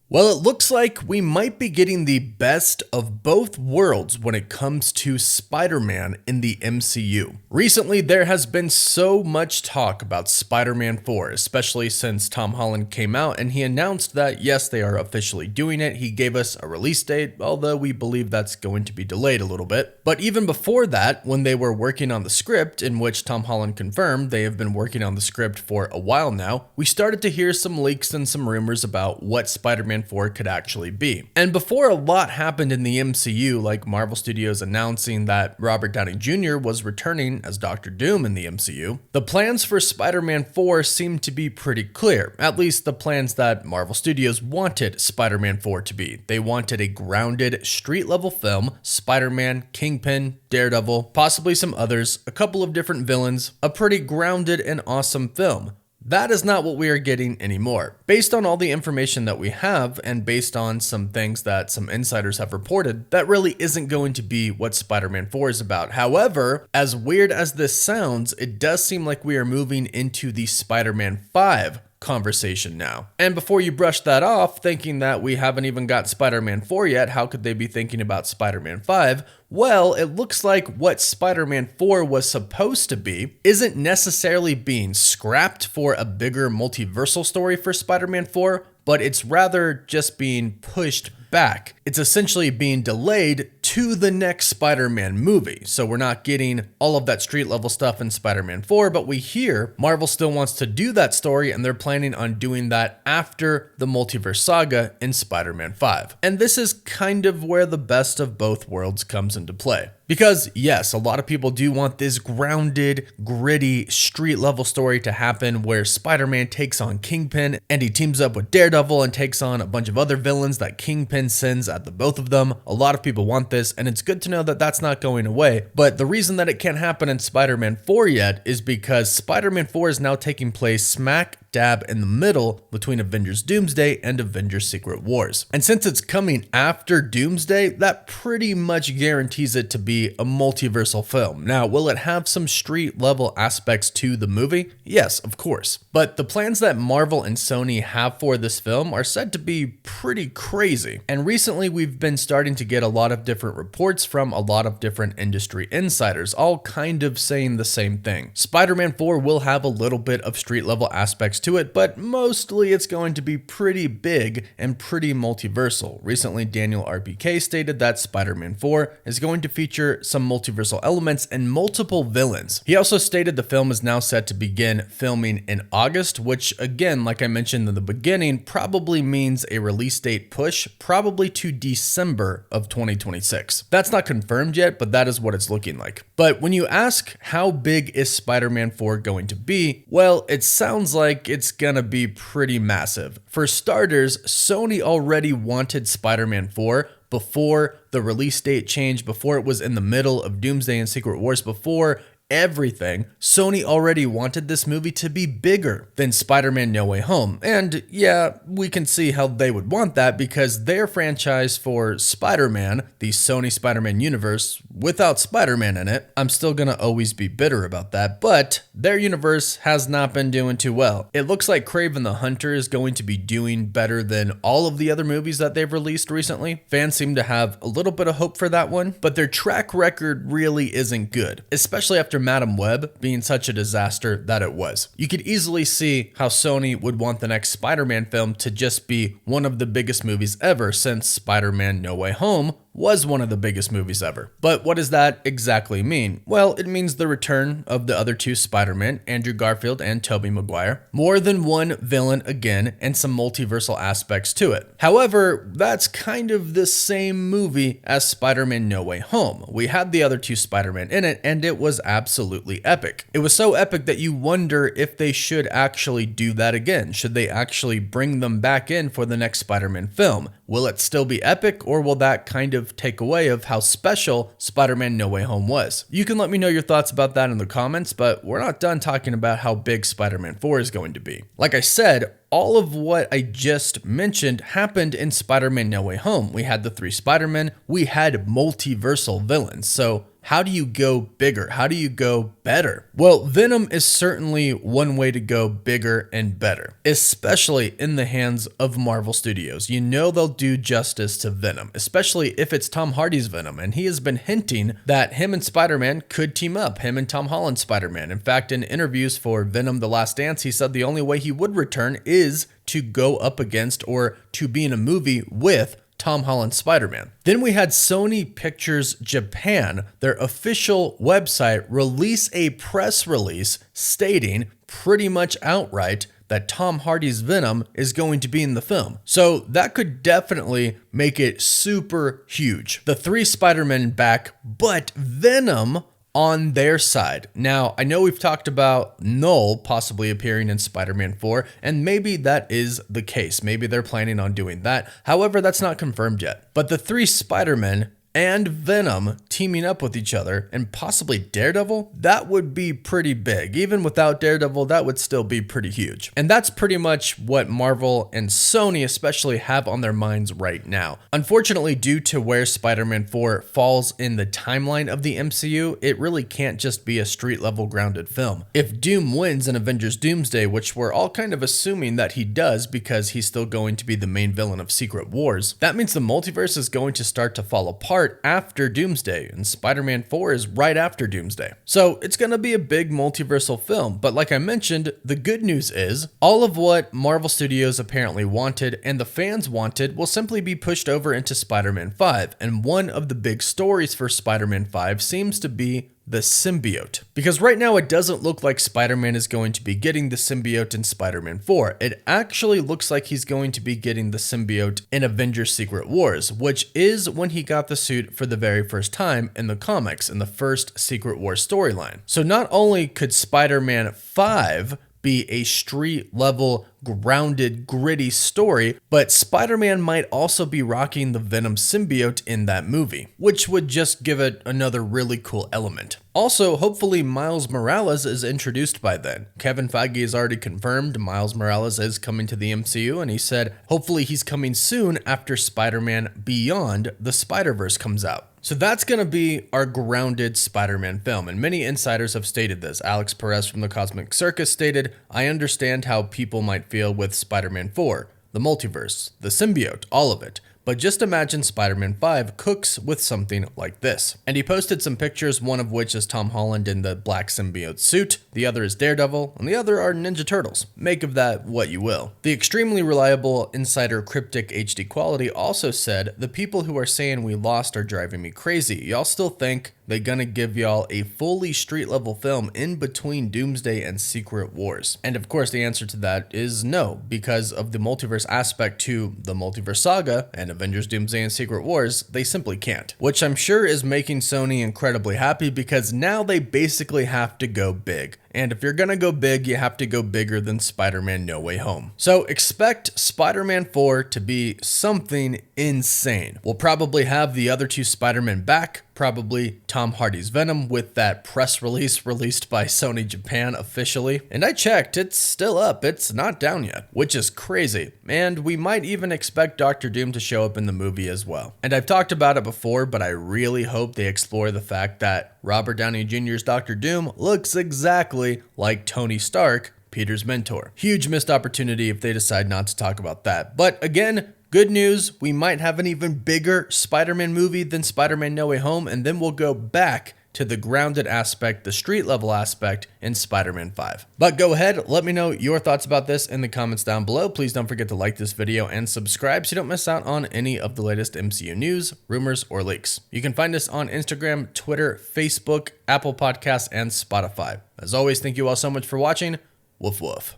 Well, it looks like we might be getting the best of both worlds when it comes to Spider-Man in the MCU. Recently, there has been so much talk about Spider-Man 4, especially since Tom Holland came out and he announced that yes, they are officially doing it. He gave us a release date, although we believe that's going to be delayed a little bit. But even before that, when they were working on the script, in which Tom Holland confirmed they have been working on the script for a while now, we started to hear some leaks and some rumors about what Spider-Man 4 could actually be. And before a lot happened in the MCU, like Marvel Studios announcing that Robert Downey Jr. was returning as Doctor Doom in the MCU, the plans for Spider-Man 4 seemed to be pretty clear, at least the plans that Marvel Studios wanted Spider-Man 4 to be. They wanted a grounded, street-level film, Spider-Man, Kingpin, Daredevil, possibly some others, a couple of different villains, a pretty grounded and awesome film. That is not what we are getting anymore. Based on all the information that we have, and based on some things that some insiders have reported, that really isn't going to be what Spider-Man 4 is about. However, as weird as this sounds, it does seem like we are moving into the Spider-Man 5 conversation now. And before you brush that off, thinking that we haven't even got Spider-Man 4 yet, how could they be thinking about Spider-Man 5? Well, it looks like what Spider-Man 4 was supposed to be isn't necessarily being scrapped for a bigger multiversal story for Spider-Man 4, but it's rather just being pushed back. It's essentially being delayed to the next Spider-Man movie. So we're not getting all of that street level stuff in Spider-Man 4, but we hear Marvel still wants to do that story and they're planning on doing that after the Multiverse saga in Spider-Man 5. And this is kind of where the best of both worlds comes into play. Because yes, a lot of people do want this grounded, gritty, street level story to happen where Spider-Man takes on Kingpin and he teams up with Daredevil and takes on a bunch of other villains that Kingpin sends at the both of them. A lot of people want this, and it's good to know that that's not going away. But the reason that it can't happen in Spider-Man 4 yet is because Spider-Man 4 is now taking place smack dab in the middle between Avengers Doomsday and Avengers Secret Wars. And since it's coming after Doomsday, that pretty much guarantees it to be a multiversal film. Now, will it have some street level aspects to the movie? Yes, of course. But the plans that Marvel and Sony have for this film are said to be pretty crazy. And recently we've been starting to get a lot of different reports from a lot of different industry insiders, all kind of saying the same thing. Spider-Man 4 will have a little bit of street level aspects to it, but mostly it's going to be pretty big and pretty multiversal. Recently, Daniel RPK stated that Spider-Man 4 is going to feature some multiversal elements and multiple villains. He also stated the film is now set to begin filming in August, which again, like I mentioned in the beginning, probably means a release date push, probably to December of 2026. That's not confirmed yet, but that is what it's looking like. But when you ask how big is Spider-Man 4 going to be, well, it sounds like it's gonna be pretty massive. For starters, Sony already wanted Spider-Man 4 before the release date changed, before it was in the middle of Doomsday and Secret Wars, before everything. Sony already wanted this movie to be bigger than Spider-Man No Way Home. And yeah, we can see how they would want that because their franchise for Spider-Man, the Sony Spider-Man universe, without Spider-Man in it, I'm still gonna always be bitter about that, but their universe has not been doing too well. It looks like Kraven the Hunter is going to be doing better than all of the other movies that they've released recently. Fans seem to have a little bit of hope for that one, but their track record really isn't good, especially after Madam Web being such a disaster that it was. You could easily see how Sony would want the next Spider-Man film to just be one of the biggest movies ever, since Spider-Man No Way Home was one of the biggest movies ever. But what does that exactly mean? Well, it means the return of the other two Spider-Men, Andrew Garfield and Tobey Maguire, more than one villain again, and some multiversal aspects to it. However, that's kind of the same movie as Spider-Man No Way Home. We had the other two Spider-Men in it, and it was absolutely epic. It was so epic that you wonder if they should actually do that again. Should they actually bring them back in for the next Spider-Man film? Will it still be epic, or will that kind of take away of how special Spider-Man No Way Home was? You can let me know your thoughts about that in the comments, but we're not done talking about how big Spider-Man 4 is going to be. Like I said, all of what I just mentioned happened in Spider-Man No Way Home. We had the three Spider-Men, we had multiversal villains, so how do you go bigger? How do you go better? Well, Venom is certainly one way to go bigger and better, especially in the hands of Marvel Studios. You know they'll do justice to Venom, especially if it's Tom Hardy's Venom, and he has been hinting that him and Spider-Man could team up, him and Tom Holland's Spider-Man. In fact, in interviews for Venom: The Last Dance, he said the only way he would return is to go up against or to be in a movie with Tom Holland's Spider-Man. Then we had Sony Pictures Japan, their official website, release a press release stating pretty much outright that Tom Hardy's Venom is going to be in the film. So that could definitely make it super huge. The 3 Spider-Men back, but Venom on their side. Now, I know we've talked about Null possibly appearing in Spider-Man 4, and maybe that is the case. Maybe they're planning on doing that. However, that's not confirmed yet. But the 3 Spider-Men and Venom teaming up with each other, and possibly Daredevil, that would be pretty big. Even without Daredevil, that would still be pretty huge. And that's pretty much what Marvel and Sony especially have on their minds right now. Unfortunately, due to where Spider-Man 4 falls in the timeline of the MCU, it really can't just be a street-level grounded film. If Doom wins in Avengers Doomsday, which we're all kind of assuming that he does because he's still going to be the main villain of Secret Wars, that means the multiverse is going to start to fall apart after Doomsday, and Spider-Man 4 is right after Doomsday. So it's going to be a big multiversal film, but like I mentioned, the good news is all of what Marvel Studios apparently wanted and the fans wanted will simply be pushed over into Spider-Man 5, and one of the big stories for Spider-Man 5 seems to be the symbiote. Because right now it doesn't look like Spider-Man is going to be getting the symbiote in Spider-Man 4. It actually looks like he's going to be getting the symbiote in Avengers Secret Wars, which is when he got the suit for the very first time in the comics in the first Secret Wars storyline. So not only could Spider-Man 5 be a street level, grounded, gritty story, but Spider-Man might also be rocking the Venom symbiote in that movie, which would just give it another really cool element. Also, hopefully Miles Morales is introduced by then. Kevin Feige has already confirmed Miles Morales is coming to the MCU, and he said hopefully he's coming soon after Spider-Man Beyond the Spider-Verse comes out. So that's going to be our grounded Spider-Man film, and many insiders have stated this. Alex Perez from the Cosmic Circus stated, "I understand how people might feel with Spider-Man 4, the multiverse, the symbiote, all of it. But just imagine Spider-Man 5 cooks with something like this." And he posted some pictures, one of which is Tom Holland in the black symbiote suit, the other is Daredevil, and the other are Ninja Turtles. Make of that what you will. The extremely reliable insider Cryptic HD Quality also said, "The people who are saying we lost are driving me crazy. Y'all still think they're gonna give y'all a fully street level film in between Doomsday and Secret Wars?" And of course the answer to that is no, because of the multiverse aspect to the Multiverse Saga and Avengers Doomsday and Secret Wars, they simply can't. Which I'm sure is making Sony incredibly happy, because now they basically have to go big. And if you're gonna go big, you have to go bigger than Spider-Man No Way Home. So expect Spider-Man 4 to be something insane. We'll probably have the other 2 Spider-Men back, probably Tom Hardy's Venom with that press release released by Sony Japan officially. And I checked, it's still up, it's not down yet, which is crazy. And we might even expect Dr. Doom to show up in the movie as well. And I've talked about it before, but I really hope they explore the fact that Robert Downey Jr.'s Dr. Doom looks exactly like Tony Stark, Peter's mentor. Huge missed opportunity if they decide not to talk about that. But again, good news, we might have an even bigger Spider-Man movie than Spider-Man No Way Home, and then we'll go back to the grounded aspect, the street level aspect in Spider-Man 5. But go ahead, let me know your thoughts about this in the comments down below. Please don't forget to like this video and subscribe so you don't miss out on any of the latest MCU news, rumors, or leaks. You can find us on Instagram, Twitter, Facebook, Apple Podcasts, and Spotify. As always, thank you all so much for watching. Woof woof.